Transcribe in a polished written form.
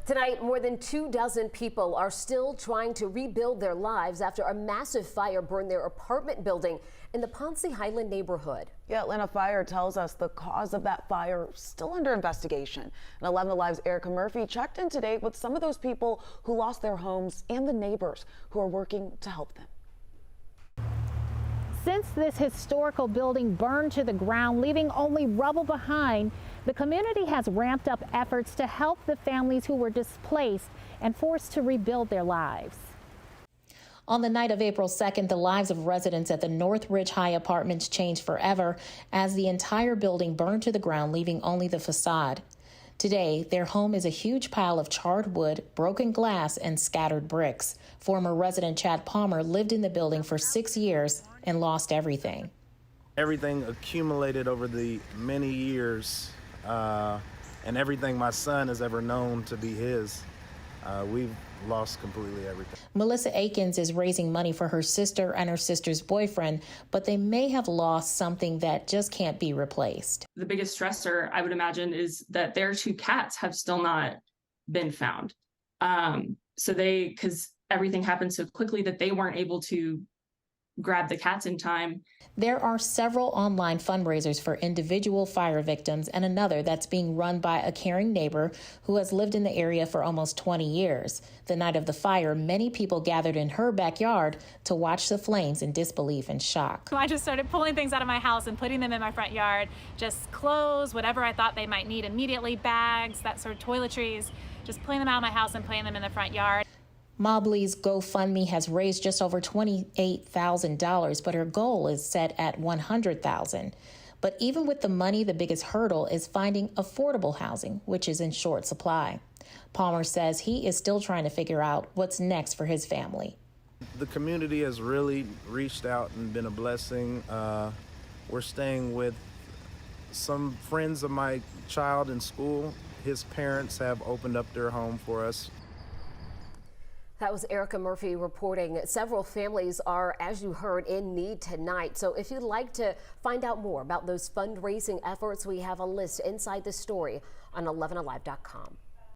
Tonight, more than 24 people are still trying to rebuild their lives after a massive fire burned their apartment building in the Ponce Highland neighborhood. Yeah, Atlanta Fire tells us the cause of that fire is still under investigation. And 11 Alive's Erica Murphy checked in today with some of those people who lost their homes and the neighbors who are working to help them. Since this historical building burned to the ground, leaving only rubble behind, the community has ramped up efforts to help the families who were displaced and forced to rebuild their lives. On the night of April 2nd, the lives of residents at the North Ridge High Apartments changed forever as the entire building burned to the ground, leaving only the facade. Today, their home is a huge pile of charred wood, broken glass, and scattered bricks. Former resident Chad Palmer lived in the building for 6 years and lost everything. Everything accumulated over the many years, and everything my son has ever known to be his. We've lost completely everything. Melissa Akins is raising money for her sister and her sister's boyfriend, but they may have lost something that just can't be replaced. The biggest stressor, I would imagine, is that their 2 cats have still not been found. Because everything happened so quickly that they weren't able to grab the cats in time. There are several online fundraisers for individual fire victims and another that's being run by a caring neighbor who has lived in the area for almost 20 years. The night of the fire, many people gathered in her backyard to watch the flames in disbelief and shock. I just started pulling things out of my house and putting them in my front yard, just clothes, whatever I thought they might need immediately, bags, that sort of toiletries, just pulling them out of my house and putting them in the front yard. Mobley's GoFundMe has raised just over $28,000, but her goal is set at $100,000. But even with the money, the biggest hurdle is finding affordable housing, which is in short supply. Palmer says he is still trying to figure out what's next for his family. The community has really reached out and been a blessing. We're staying with some friends of my child in school. His parents have opened up their home for us. That was Erica Murphy reporting. Several families are, as you heard, in need tonight. So if you'd like to find out more about those fundraising efforts, we have a list inside the story on 11alive.com.